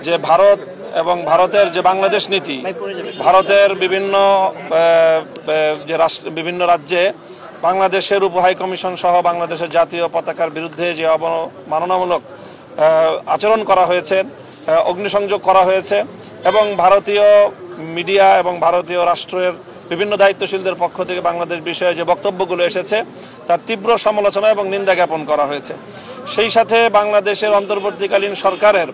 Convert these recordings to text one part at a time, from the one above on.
যে ভারত এবং ভারতের যে বাংলাদেশ নীতি, ভারতের বিভিন্ন রাজ্যে বাংলাদেশের উপ হাই কমিশন সহ বাংলাদেশের জাতীয় পতাকার বিরুদ্ধে যে অবমাননামূলক আচরণ করা হয়েছে, অগ্নিসংযোগ করা হয়েছে এবং ভারতীয় মিডিয়া এবং ভারতীয় রাষ্ট্রের বিভিন্ন দায়িত্বশীলদের পক্ষ থেকে বাংলাদেশ বিষয়ে যে বক্তব্যগুলো এসেছে তার তীব্র সমালোচনা এবং নিন্দা জ্ঞাপন করা হয়েছে। সেই সাথে বাংলাদেশের অন্তর্বর্তীকালীন সরকারের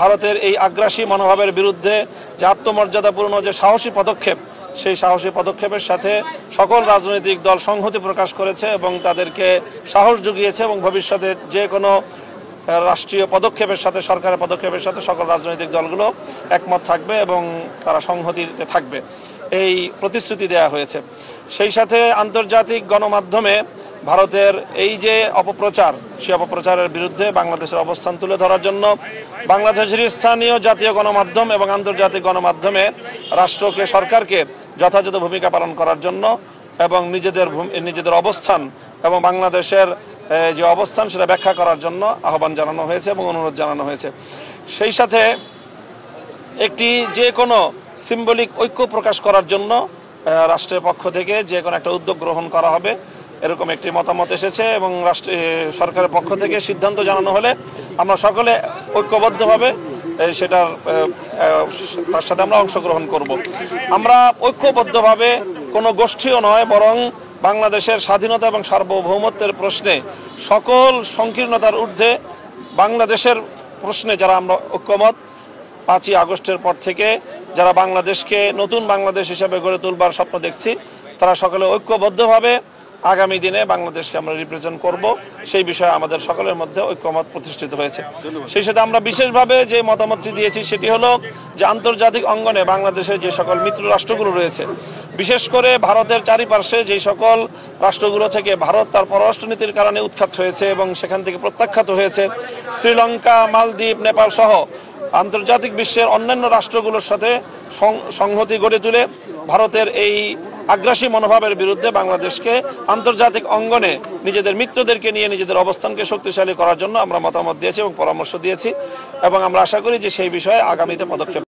ভারতের এই আগ্রাসী মনোভাবের বিরুদ্ধে যে আত্মমর্যাদাপূর্ণ যে সাহসী পদক্ষেপ, সেই সাহসী পদক্ষেপের সাথে সকল রাজনৈতিক দল সংহতি প্রকাশ করেছে এবং তাদেরকে সাহস জুগিয়েছে এবং ভবিষ্যতে যে কোনো রাষ্ট্রীয় পদক্ষেপের সাথে, সরকারের পদক্ষেপের সাথে সকল রাজনৈতিক দলগুলো একমত থাকবে এবং তারা সংহতিতে থাকবে, এই প্রতিশ্রুতি দেওয়া হয়েছে। সেই সাথে আন্তর্জাতিক গণমাধ্যমে ভারতের এই যে অপপ্রচার, সেই অপপ্রচারের বিরুদ্ধে বাংলাদেশের অবস্থান তুলে ধরার জন্য বাংলাদেশের স্থানীয় জাতীয় গণমাধ্যম এবং আন্তর্জাতিক গণমাধ্যমে রাষ্ট্রকে, সরকারকে যথাযথ ভূমিকা পালন করার জন্য এবং নিজেদের অবস্থান এবং বাংলাদেশের যে অবস্থান সেটা ব্যাখ্যা করার জন্য আহ্বান জানানো হয়েছে এবং অনুরোধ জানানো হয়েছে। সেই সাথে একটি যে কোনো সিম্বলিক ঐক্য প্রকাশ করার জন্য রাষ্ট্রের পক্ষ থেকে যে কোনো একটা উদ্যোগ গ্রহণ করা হবে, এরকম একটি মতামত এসেছে এবং সরকারের পক্ষ থেকে সিদ্ধান্ত জানানো হলে আমরা সকলে ঐক্যবদ্ধভাবে তার সাথে আমরা অংশগ্রহণ করব। আমরা ঐক্যবদ্ধভাবে কোনো গোষ্ঠীও নয়, বরং বাংলাদেশের স্বাধীনতা এবং সার্বভৌমত্বের প্রশ্নে সকল সংকীর্ণতার ঊর্ধ্বে বাংলাদেশের প্রশ্নে যারা আমরা ঐক্যমত, 5ই আগস্টের পর থেকে যারা বাংলাদেশকে নতুন বাংলাদেশ হিসাবে গড়ে তুলবার স্বপ্ন দেখছি, তারা সকলে ঐক্যবদ্ধভাবে আগামী দিনে বাংলাদেশকে আমরা রিপ্রেজেন্ট করব, সেই বিষয়ে আমাদের সকলের মধ্যে ঐক্যমত প্রতিষ্ঠিত হয়েছে। সেই সাথে আমরা বিশেষভাবে যে মতামতটি দিয়েছি সেটি হলো যে আন্তর্জাতিক অঙ্গনে বাংলাদেশের যে সকল মিত্র রাষ্ট্রগুলো রয়েছে, বিশেষ করে ভারতের চারিপার্শ্বে যে সকল রাষ্ট্রগুলো থেকে ভারত তার পররাষ্ট্রনীতির কারণে উৎখাত হয়েছে এবং সেখান থেকে প্রত্যাখ্যাত হয়েছে, শ্রীলঙ্কা, মালদ্বীপ, নেপাল সহ আন্তর্জাতিক বিশ্বের অন্যান্য রাষ্ট্রগুলোর সাথে সংহতি গড়ে তুলে ভারতের এই আগ্রাসী মনোভাবের বিরুদ্ধে বাংলাদেশকে আন্তর্জাতিক অঙ্গনে নিজেদের মিত্রদেরকে নিয়ে নিজেদের অবস্থানকে শক্তিশালী করার জন্য আমরা মতামত দিয়েছি এবং পরামর্শ দিয়েছি এবং আমরা আশা করি যে সেই বিষয়ে আগামীতে পদক্ষেপ